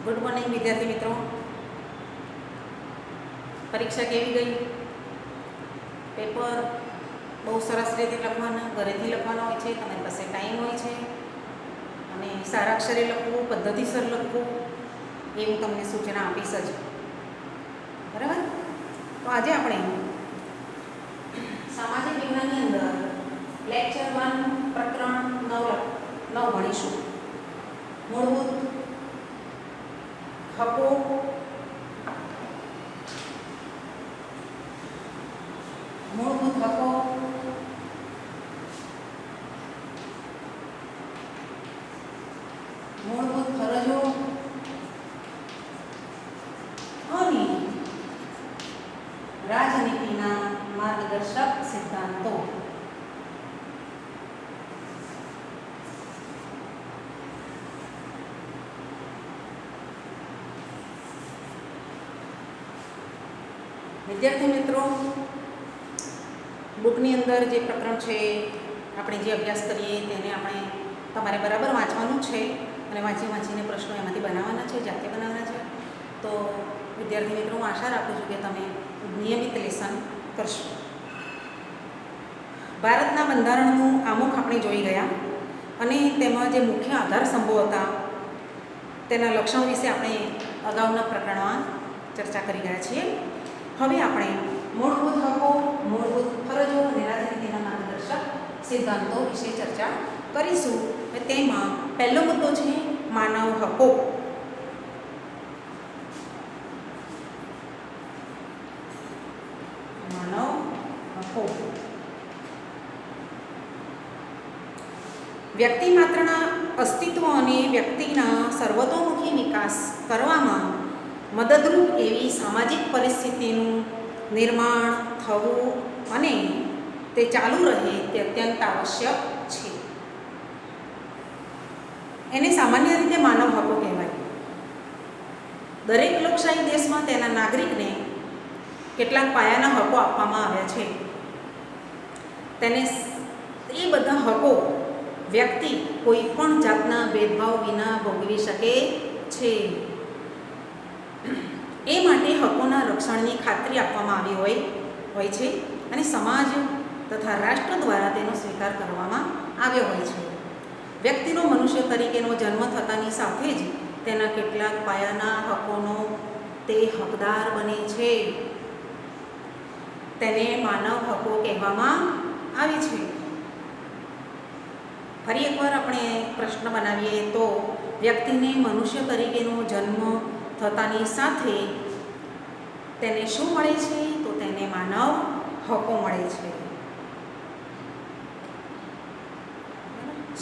Good morning વિદ્યાર્થી મિત્રો. પરીક્ષા કેવી ગઈ? પેપર બહુ સરસ રીતે લખવાના, ઘરેથી લખવાના હોય છે, તમારી પાસે ટાઈમ હોય છે અને સારા અક્ષરે લખવું, પદ્ધતિસર લખવું એ હું તમને સૂચના આપીશ જ. બરાબર? તો આજે આપણે સામાજિક વિજ્ઞાનની અંદર લેક્ચર 1 પ્રકરણ 9 ભણીશું. મૂળભૂત હકો, મૂળભૂત હકો, મૂળભૂત ફરજો અને રાજનીતિના માર્ગદર્શક સિદ્ધાંતો. વિદ્યાર્થી મિત્રો, બુકની અંદર જે પ્રકરણ છે, આપણે જે અભ્યાસ કરીએ તેને આપણે તમારે બરાબર વાંચવાનું છે અને વાંચીને પ્રશ્નો એમાંથી બનાવવાના છે, જાતે બનાવવાના છે. તો વિદ્યાર્થી મિત્રો, હું આશા રાખું છું કે તમે નિયમિત લેસન કરશો. ભારતના બંધારણનું આમુખ આપણે જોઈ ગયા અને તેમાં જે મુખ્ય આધારસ્તંભો હતા તેના લક્ષણો વિશે આપણે અગાઉના પ્રકરણમાં ચર્ચા કરી ગયા છીએ. હવે આપણે મૂળભૂત હકો, મૂળભૂત ફરજો અને રાજનીતિના માર્ગદર્શક સિદ્ધાંતો વિશે ચર્ચા કરીશું. તેમાં પહેલો મુદ્દો છે માનવ હકો. માનવ હકો વ્યક્તિ માત્રના અસ્તિત્વ અને વ્યક્તિના સર્વતોમુખી વિકાસ કરવામાં મદદરૂપ એવી સામાજિક પરિસ્થિતિનું નિર્માણ થવું અને તે ચાલુ રહે તે અત્યંત આવશ્યક છે. એને સામાન્ય રીતે માનવ હકો કહેવાય. દરેક લોકશાહી દેશમાં તેના નાગરિકને કેટલાક પાયાના હકો આપવામાં આવ્યા છે. તેને એ બધા હકો વ્યક્તિ કોઈ પણ જાતના ભેદભાવ વિના ભોગવી શકે છે. એ માટે હકોના રક્ષણની ખાતરી આપવામાં આવી હોય છે અને સમાજ તથા રાષ્ટ્ર દ્વારા તેનો સ્વીકાર કરવામાં આવ્યો હોય છે. વ્યક્તિનો મનુષ્ય તરીકેનો જન્મ થતાની સાથે જ તેના કેટલાક પાયાના હકોનો તે હકદાર બને છે. તેને માનવ હકો કહેવામાં આવે છે. ફરી એકવાર આપણે પ્રશ્ન બનાવીએ તો વ્યક્તિને મનુષ્ય તરીકેનો જન્મ થતાની સાથે તેને શું મળે છે? તો તેને માનવ હકો મળે છે.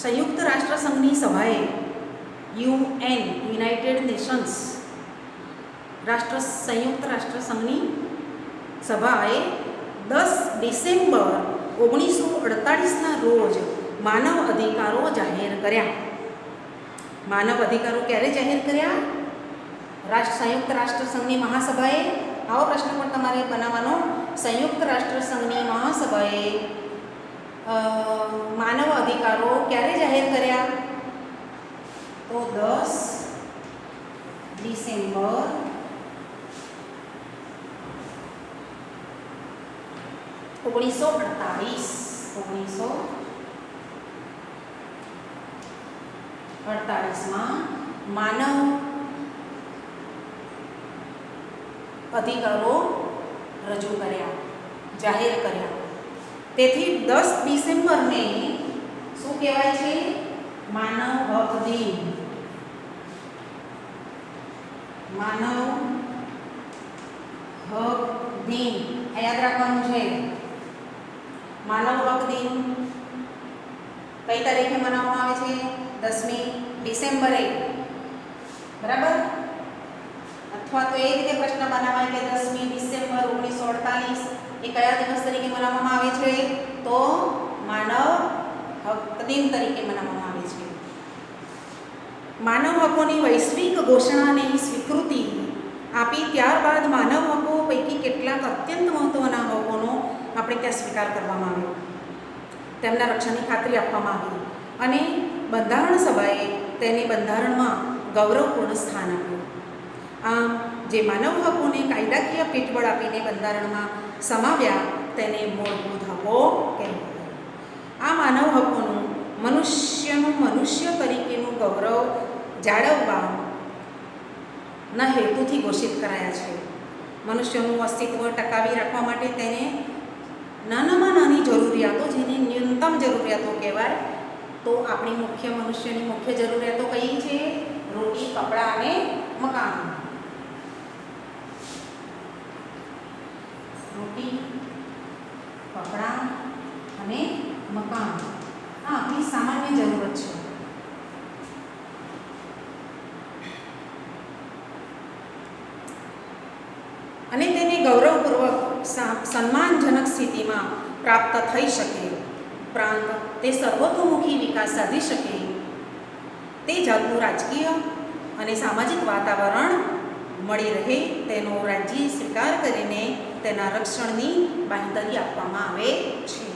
સંયુક્ત રાષ્ટ્રસંઘની સભાએ યુનાઇટેડ નેશન્સ સંયુક્ત રાષ્ટ્રસંઘની સભાએ 10 ડિસેમ્બર 1948ના રોજ માનવ અધિકારો જાહેર કર્યા. માનવ અધિકારો ક્યારે જાહેર કર્યા? સંયુક્ત રાષ્ટ્રસંઘની મહાસભાએ. આવો પ્રશ્ન પણ તમારે બનાવવાનો. સંયુક્ત રાષ્ટ્રસંઘની મહાસભાએ માનવ અધિકારો ક્યારે જાહેર કર્યા? તો 10 ડિસેમ્બર 1948માં માનવ અધિકારો રજૂ કર્યા, જાહેર કર્યા. તેથી 10 ડિસેમ્બરને શું કહેવાય છે? માનવ હક દિન. માનવ હક દિન યાદ રાખવાનું છે. માનવ હક દિન કઈ તારીખે મનાવવામાં આવે છે? 10મી ડિસેમ્બરે. બરાબર? અથવા તો એ રીતે પ્રશ્ન બનાવાય કે 10મી ડિસેમ્બર 1948 એ કયા દિવસ તરીકે મનાવવામાં આવે છે? તો માનવ હક દિન તરીકે મનાવવામાં આવે છે. માનવ હકોની વૈશ્વિક ઘોષણાની સ્વીકૃતિ આપી ત્યારબાદ માનવ હકો પૈકી કેટલાક અત્યંત મહત્વના હકોનો આપણે ત્યાં સ્વીકાર કરવામાં આવ્યો. તેમના રક્ષણની ખાતરી આપવામાં આવી અને બંધારણ સભાએ તેને બંધારણમાં ગૌરવપૂર્ણ સ્થાન આપ્યું. આમ જે માનવ હકોને કાયદાકીય પીઠબળ આપીને બંધારણમાં સમાવ્યા તેને મૂળભૂત હકો કહેવાય. આ માનવ હકોનું મનુષ્ય તરીકેનું ગૌરવ જાળવવાના હેતુથી ઘોષિત કરાયા છે. મનુષ્યનું અસ્તિત્વ ટકાવી રાખવા માટે તેને નાનામાં નાની જરૂરિયાતો, જેને ન્યૂનતમ જરૂરિયાતો કહેવાય, તો આપણી મનુષ્યની મુખ્ય જરૂરિયાતો કઈ છે? રોટી, કપડાં અને મકાન. રોટી, કપડાં અને મકાન આ આપણી સામાન્ય જરૂરત છે. અને તેને ગૌરવપૂર્વક સન્માનજનક સ્થિતિમાં પ્રાપ્ત થઈ શકે, ઉપરાંત તે સર્વતોમુખી વિકાસ સાધી શકે તે જાતનું રાજકીય અને સામાજિક વાતાવરણ મળી રહે તેનો રાજ્ય સ્વીકાર કરીને તેના રક્ષણની બાંહેધરી આપવામાં આવે છે.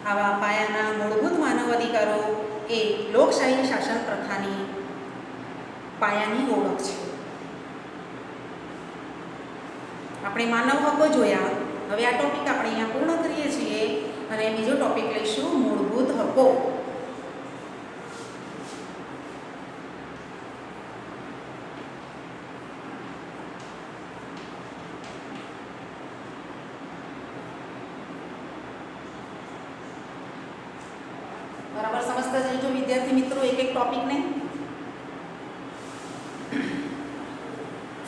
આવા પાયાના મૂળભૂત માનવ અધિકારો એ લોકશાહી શાસન પ્રથાની પાયાની ઓળખ છે. આપણે માનવ હકો જોયા. હવે આ ટોપિક આપણે અહીંયા પૂર્ણ કરીએ છીએ અને બીજો ટોપિક લઈશું મૂળભૂત હકો. બરાબર સમજતા જજો વિદ્યાર્થી મિત્રો એક એક ટોપિકને.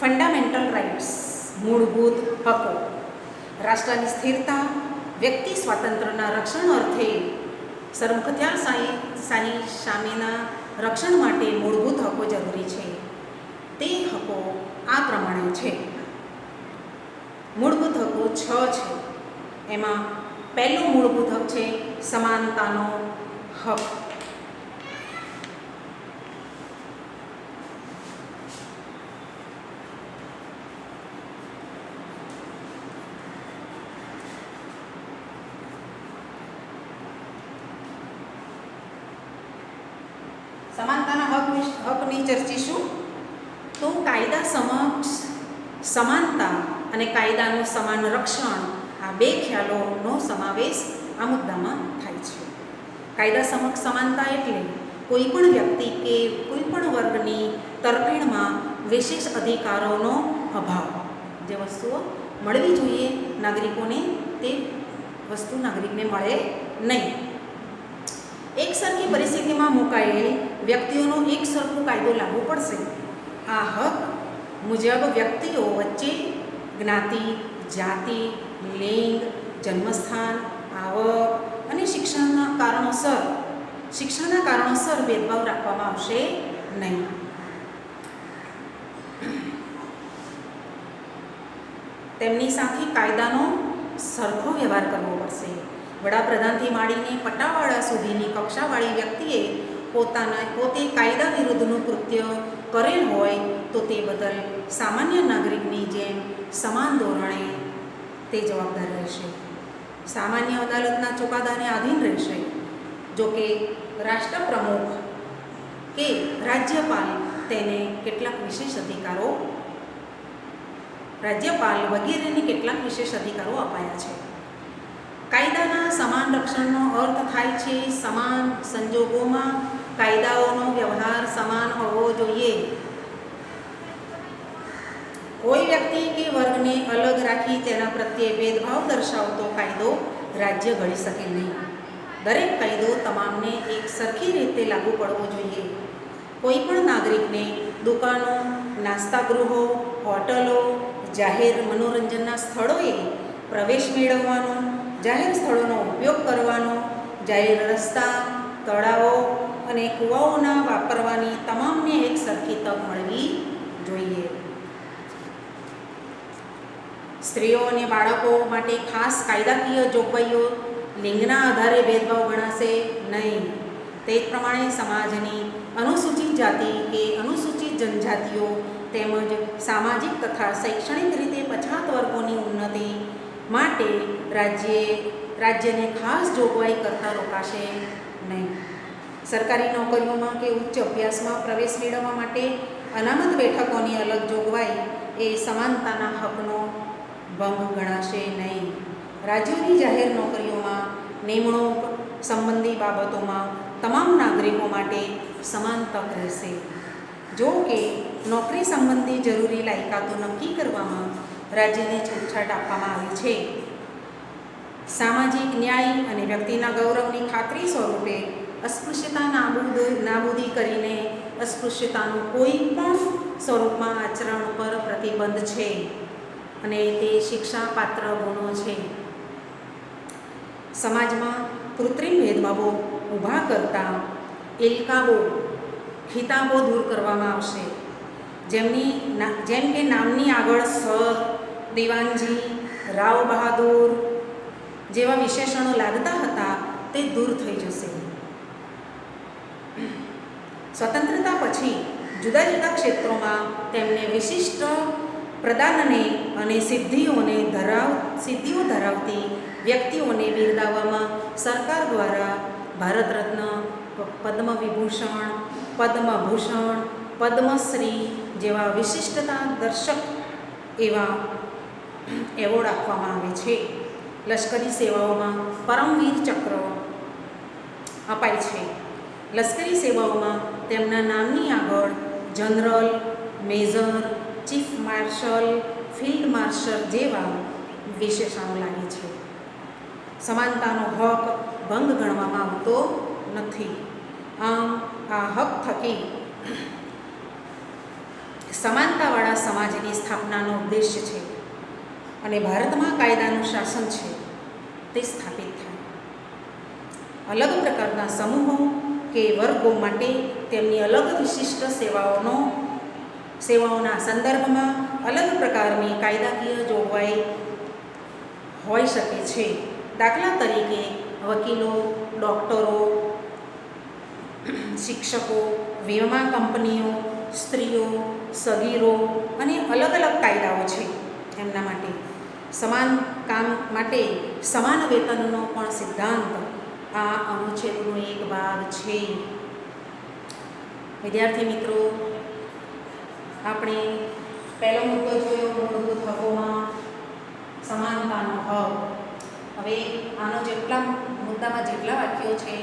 ફંડામેન્ટલ રાઇટ્સ, મૂળભૂત હકો. રાષ્ટ્રની સ્થિરતા, વ્યક્તિ સ્વાતંત્ર્યના રક્ષણ અર્થે સરમુખત્યારશાહી સામેના રક્ષણ માટે મૂળભૂત હકો જરૂરી છે. તે હકો આ પ્રમાણે છે. મૂળભૂત હકો 6 છે. એમાં પહેલું મૂળભૂત હક છે સમાનતાનો હક. સમાનતાના હકની ચર્ચીશું. તો કાયદા સમક્ષ સમાનતા અને કાયદાનું સમાન રક્ષણ આ બે ખ્યાલોનો સમાવેશ આ મુદ્દામાં થાય છે. કાયદા સમક્ષ સમાનતા એટલે કોઈ પણ વ્યક્તિ કે કોઈ પણ વર્ગની તરફેણમાં વિશેષ અધિકારોનો અભાવ. જે વસ્તુઓ મળવી જોઈએ નાગરિકોને તે વસ્તુ નાગરિકને મળે નહીં. એક સરખી પરિસ્થિતિમાં મુકાયેલ વ્યક્તિઓનો એક સરખો કાયદો લાગુ પડશે. આ હક મુજબ વ્યક્તિઓ વચ્ચે જ્ઞાતિ, જાતિ, લિંગ, જન્મસ્થાન, આવક અને શિક્ષણના કારણોસર ભેદભાવ રાખવામાં આવશે નહીં. તેમની સાથે કાયદાનો સરખો વ્યવહાર કરવો પડશે. વડાપ્રધાનથી માંડીને પટાવાળા સુધીની કક્ષાવાળી વ્યક્તિએ પોતે કાયદા વિરુદ્ધનું કૃત્ય કરેલ હોય તો તે બદલ સામાન્ય નાગરિકની જેમ સમાન ધોરણે તે જવાબદાર રહેશે. સામાન્ય અદાલતના ચુકાદાને આધીન રહેશે. જો કે રાષ્ટ્રપ્રમુખ કે રાજ્યપાલ તેને કેટલાક વિશેષ અધિકારો વગેરેને કેટલાક વિશેષ અધિકારો અપાયા છે. કાયદાના સમાન રક્ષણનો અર્થ થાય છે સમાન સંજોગોમાં કાયદાઓનો વ્યવહાર સમાન હોવો જોઈએ. કોઈ વ્યક્તિ કે વર્ગને અલગ રાખી તેના પ્રત્યે ભેદભાવ દર્શાવતો કાયદો રાજ્ય ઘડી શકે નહીં. દરેક કાયદો તમામને એક સરખી રીતે લાગુ પડવો જોઈએ. કોઈ પણ નાગરિકને દુકાનો, નાસ્તાગૃહો, હોટલો, જાહેર મનોરંજનના સ્થળોએ પ્રવેશ મેળવવાનો, જાહેર સ્થળોનો ઉપયોગ કરવાનો, જાહેર રસ્તા, તળાવો અને કૂવાઓના વાપરવાની તમામને એક સરખી તક મળવી જોઈએ. સ્ત્રીઓ અને બાળકો માટે ખાસ કાયદાકીય જોગવાઈઓ લિંગના આધારે ભેદભાવ ગણાશે નહીં. તે જ પ્રમાણે સમાજની અનુસૂચિત જાતિ કે અનુસૂચિત જનજાતિઓ તેમજ સામાજિક તથા શૈક્ષણિક રીતે પછાત વર્ગોની ઉન્નતિ માટે રાજ્યને ખાસ જોગવાઈ કરતા રોકાશે નહીં. સરકારી નોકરીઓમાં કે ઉચ્ચ અભ્યાસમાં પ્રવેશ મેળવવા માટે અનામત બેઠકોની અલગ જોગવાઈ એ સમાનતાના હકનો ભંગ ગણાશે નહીં. રાજ્યોની જાહેર નોકરીઓમાં નિમણૂક સંબંધી બાબતોમાં તમામ નાગરિકો માટે સમાન તક રહેશે. જો કે નોકરી સંબંધી જરૂરી લાયકાતો નક્કી કરવામાં રાજ્યને છૂટછાટ આપવામાં આવી છે. સામાજિક ન્યાય અને વ્યક્તિના ગૌરવની ખાતરી સ્વરૂપે અસ્પૃશ્યતા નાબૂદી કરીને અસ્પૃશ્યતાનું કોઈ પણ સ્વરૂપમાં આચરણ પર પ્રતિબંધ છે અને તે શિક્ષાપાત્ર ગુનો છે. સમાજમાં કૃત્રિમ ભેદભાવો ઊભા કરતા ઇલકાબો ખિતાબો દૂર કરવામાં આવશે. જેમ કે નામની આગળ સર, દિવાનજી, રાવ બહાદુર જેવા વિશેષણો લાગતા હતા તે દૂર થઈ જશે. સ્વતંત્રતા પછી જુદા જુદા ક્ષેત્રોમાં તેમને વિશિષ્ટ પ્રદાનને અને સિદ્ધિઓ ધરાવતી વ્યક્તિઓને બિરદાવવામાં સરકાર દ્વારા ભારત રત્ન, પદ્મ વિભૂષણ, પદ્મભૂષણ, પદ્મશ્રી જેવા વિશિષ્ટતા દર્શક એવા એવોર્ડ આપવામાં આવે છે. લશ્કરી સેવાઓમાં પરમવીર ચક્ર અપાય છે. લશ્કરી સેવાઓમાં તેમના નામની આગળ general, major, chief marshal, field marshal જેવા વિશેષણો લાગે છે. સમાનતાનો હક ભંગ ગણવામાં આવતો નથી. આમ આ હક થકી સમાનતાવાળા સમાજની સ્થાપનાનો ઉદ્દેશ્ય છે અને ભારતમાં કાયદાનું શાસન છે તે સ્થાપિત થાય. અલગ પ્રકારના સમૂહો કે વર્ગો માટે તેમની અલગ વિશિષ્ટ સેવાઓના સંદર્ભમાં અલગ પ્રકારની કાયદાકીય જોગવાઈ હોઈ શકે છે. દાખલા તરીકે વકીલો, ડૉક્ટરો, શિક્ષકો, વીમા કંપનીઓ, સ્ત્રીઓ, સગીરો અને અલગ અલગ કાયદાઓ છે એમના માટે. સમાન કામ માટે સમાન વેતનનો પણ સિદ્ધાંત આ અનુચ્છેદનો એક ભાગ છે. વિદ્યાર્થી મિત્રો, આપણે પહેલો મુદ્દો જોયો મૂળભૂત હકોમાં સમાનતાનો હક. હવે આનો મુદ્દામાં જેટલા વાક્યો છે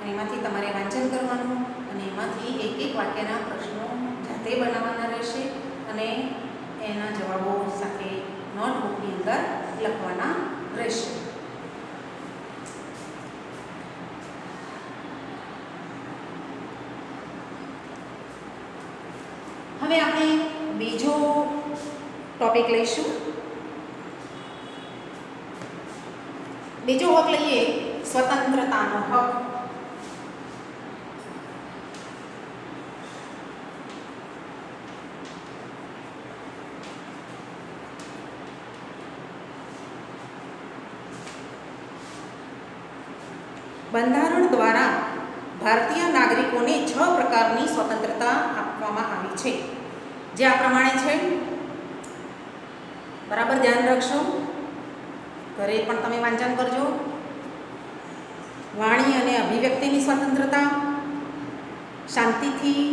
એમાંથી તમારે વાંચન કરવાનું અને એમાંથી એક એક વાક્યના પ્રશ્નો જાતે બનાવવાના રહેશે અને એના જવાબો સાથે નોટબુકની અંદર લખવાના રહેશે. હવે આપણે બીજો ટોપિક લઈશું. બીજો હક લઈએ સ્વતંત્રતાનો હક. બંધારણ દ્વારા ભારતીય નાગરિકોને 6 પ્રકારની સ્વતંત્રતા આપવામાં આવી છે, જે આ પ્રમાણે છે. બરાબર ધ્યાન રાખશો, ઘરે પણ તમે વાંચન કરજો. વાણી અને અભિવ્યક્તિની સ્વતંત્રતા, શાંતિથી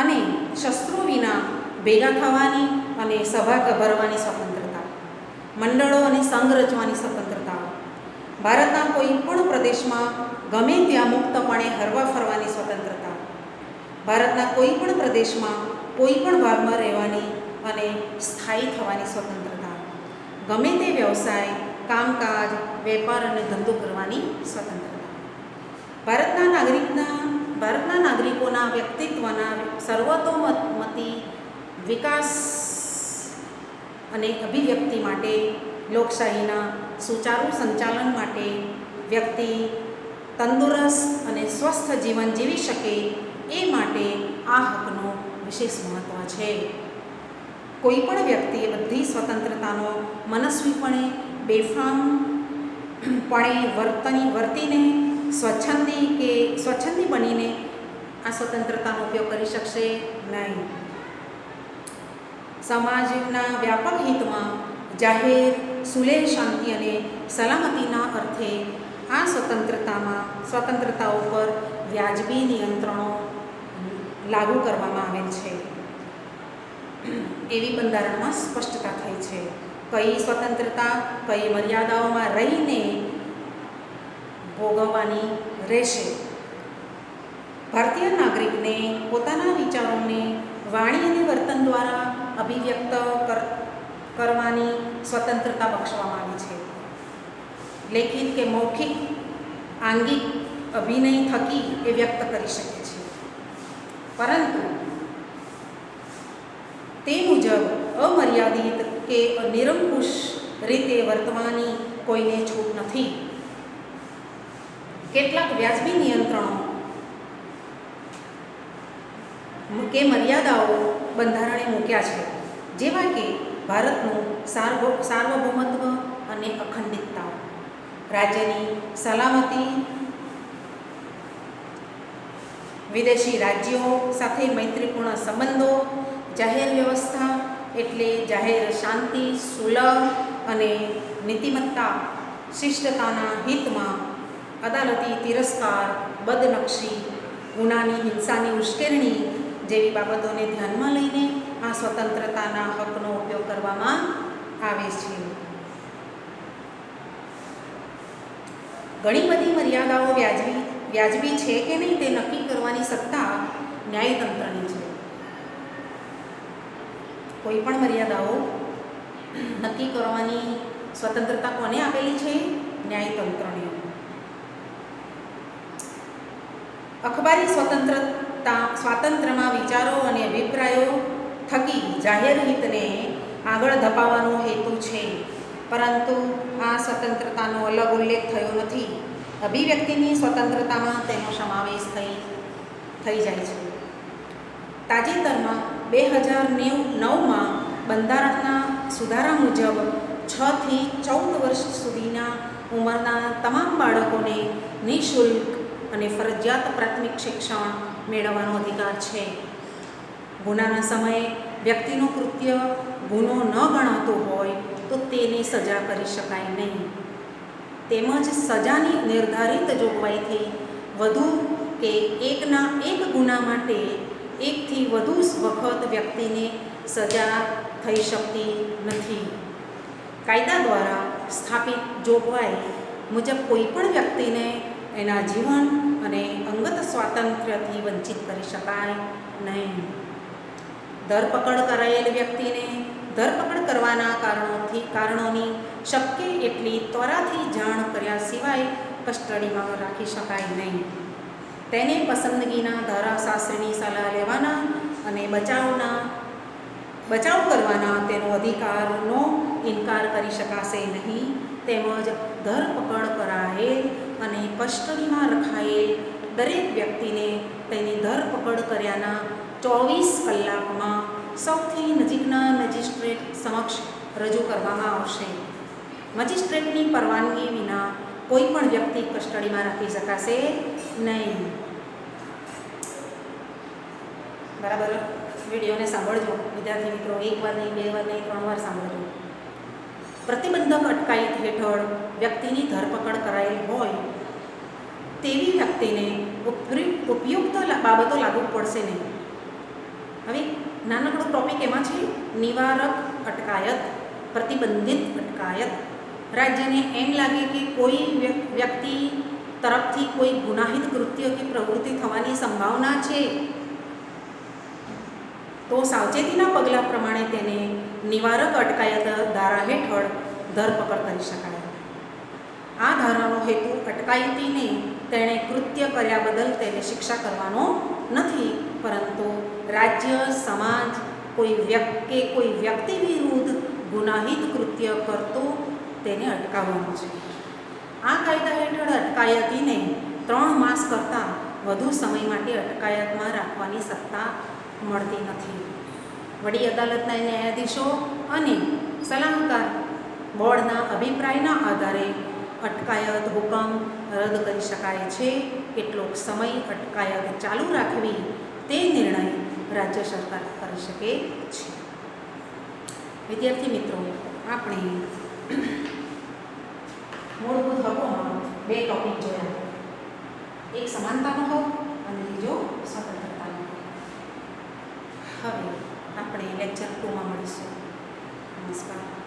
અને શસ્ત્રો વિના ભેગા થવાની અને સભા ભરવાની સ્વતંત્રતા, મંડળો અને સંઘ રચવાની સ્વતંત્રતા, ભારતના કોઈ પણ પ્રદેશમાં ગમે ત્યાં મુક્તપણે હરવા ફરવાની સ્વતંત્રતા, ભારતના કોઈ પણ પ્રદેશમાં કોઈ પણ ભાગમાં રહેવાની અને સ્થાયી થવાની સ્વતંત્રતા, ગમે તે વ્યવસાય, કામકાજ, વેપાર અને ધંધો કરવાની સ્વતંત્રતા, ભારતના નાગરિકોના વ્યક્તિત્વના સર્વતોમતી વિકાસ અને અભિવ્યક્તિ માટે, લોકશાહીના સુચારુ સંચાલન માટે વ્યક્તિ તંદુરસ્ત અને સ્વસ્થ જીવન જીવી શકે એ માટે આ હકનો વિશેષ મહત્ત્વ છે. કોઈ પણ વ્યક્તિએ બધી સ્વતંત્રતાનો મનસ્વીપણે બેફામપણે વર્તીને સ્વચ્છંદી બનીને આ સ્વતંત્રતાનો ઉપયોગ કરી શકશે નહીં. સમાજના વ્યાપક હિતમાં જાહેર સુલેહ શાંતિ અને સલામતીના અર્થે આ સ્વતંત્રતાઓ પર વ્યાજબી નિયંત્રણો લાગુ કરવામાં આવેલ છે એવી બંધારણમાં સ્પષ્ટતા થઈ છે. કઈ સ્વતંત્રતા કઈ મર્યાદાઓમાં રહીને ભોગવવાની રહેશે. ભારતીય નાગરિકને પોતાના વિચારોને વાણી અને વર્તન દ્વારા અભિવ્યક્ત કરવાની સ્વતંત્રતા બક્ષવામાં આવી છે. લેખિત કે મૌખિક આંગિક અભિનય થકી એ વ્યક્ત કરી શકે છે, પરંતુ તે મુજબ અમર્યાદિત કે નિરંકુશ રીતે વર્તવાની કોઈને છૂટ નથી. કેટલાક વ્યાજબી નિયંત્રણો કે મર્યાદાઓ બંધારણે મૂક્યા છે, જેવા કે ભારતનું સાર્વભૌમત્વ અને અખંડિતતા, રાજ્યની સલામતી, વિદેશી રાજ્યો સાથે મૈત્રીપૂર્ણ સંબંધો, જાહેર વ્યવસ્થા એટલે જાહેર શાંતિ, સુલભ અને નીતિમત્તા, શિષ્ટતાના હિતમાં અદાલતી તિરસ્કાર, બદનક્ષી, ગુનાની હિંસાની ઉશ્કેરણી જેવી બાબતોને ધ્યાનમાં લઈને આ સ્વતંત્રતાના હકનો ઉપયોગ કરવામાં આવે છે. ઘણી બધી મર્યાદાઓ વ્યાજબી છે કે નહીં તે નક્કી કરવાની સત્તા ન્યાયતંત્રની છે. કોઈ પણ મર્યાદાઓ નક્કી કરવાની સ્વતંત્રતા કોને આપેલી છે? ન્યાયતંત્રને. અખબારી સ્વાતંત્ર્યમાં વિચારો અને અભિપ્રાયો થકી જાહેર હિતને આગળ ધપાવવાનો હેતુ છે, પરંતુ આ સ્વતંત્રતાનો અલગ ઉલ્લેખ થયો નથી. અભિવ્યક્તિની સ્વતંત્રતામાં તેનો સમાવેશ થઈ જાય છે. તાજેતરમાં 2009માં બંધારણના સુધારા મુજબ 6 થી 14 વર્ષ સુધીના ઉંમરના તમામ બાળકોને નિઃશુલ્ક અને ફરજિયાત પ્રાથમિક શિક્ષણ મેળવવાનો અધિકાર છે. ગુનાના સમયે વ્યક્તિનું કૃત્ય ગુનો ન ગણાતો હોય તો તેને સજા કરી શકાય નહીં. તેમજ સજાની નિર્ધારિત જોગવાઈથી વધુ કે એકના એક ગુના માટે એકથી વધુ વખત વ્યક્તિને સજા થઈ શકતી નથી. કાયદા દ્વારા સ્થાપિત જોગવાઈ મુજબ કોઈ પણ વ્યક્તિને એના જીવન અને અંગત સ્વાતંત્ર્યથી વંચિત કરી શકાય નહીં. ધરપકડ કરાયેલ વ્યક્તિને ધરપકડ કરવાના કારણોની શક્ય એટલી ત્વરાથી જાણ કર્યા સિવાય કસ્ટડીમાં રાખી શકાય નહીં. તેને પસંદગીના ધારાશાસ્ત્રીની સલાહ લેવાના અને બચાવ કરવાના તેનો અધિકારનો ઇનકાર કરી શકાશે નહીં. તેમજ ધરપકડ કરાયેલ અને કસ્ટડીમાં રખાયેલ દરેક વ્યક્તિને તેની ધરપકડ કર્યાના 24 કલાકમાં સૌથી નજીકના મેજિસ્ટ્રેટ સમક્ષ રજૂ કરવામાં આવશે. મેજિસ્ટ્રેટની પરવાનગી વિના કોઈ પણ વ્યક્તિ કસ્ટડીમાં રાખી શકાશે નહીં. બરાબર વિડીયોને સાંભળજો વિદ્યાર્થી મિત્રો. 1 વાર નહીં, 2 વાર નહીં, 3 વાર સાંભળજો. પ્રતિબંધક અટકાયત હેઠળ વ્યક્તિની ધરપકડ કરાયેલ હોય તેવી વ્યક્તિને ઉપયુક્ત બાબતો લાગુ પડશે નહીં. હવે નાનકડો ટોપિક એમાં છે નિવારક અટકાયત, પ્રતિબંધિત અટકાયત. રાજ્યને એમ લાગે કે કોઈ વ્યક્તિ તરફથી કોઈ ગુનાહિત કૃત્ય કે પ્રવૃત્તિ થવાની સંભાવના છે તો સાવચેતીના પગલાં પ્રમાણે તેને નિવારક અટકાયત ધારા હેઠળ ધરપકડ કરી શકાય. આ ધારાનો હેતુ અટકાયતીને તેણે કૃત્ય કર્યા બદલ તેને શિક્ષા કરવાનો નથી, પરંતુ રાજ્ય, સમાજ, કોઈ વ્યક્તિ વિરુદ્ધ ગુનાહિત કૃત્ય કરતો તેને અટકાવવાનો છે. આ કાયદા હેઠળ અટકાયતીને 3 માસ કરતાં વધુ સમય માટે અટકાયતમાં રાખવાની સત્તા મળતી નથી. વડી અદાલતના ન્યાયાધીશો અને સલાહકાર બોર્ડના અભિપ્રાયના આધારે અટકાયત હુકમ રદ કરી શકાય છે. કેટલોક સમય અટકાયત ચાલુ રાખવી તે નિર્ણય રાજ્ય સરકાર કરી શકે છે. વિદ્યાર્થી મિત્રો, આપણે મૂળભૂત હકોમાં 2 ટોપિક જોયા. એક સમાનતાનો હક અને બીજો સ્વતંત્રતાનો હક. હવે આપણે લેક્ચર 2માં મળીશું. નમસ્કાર.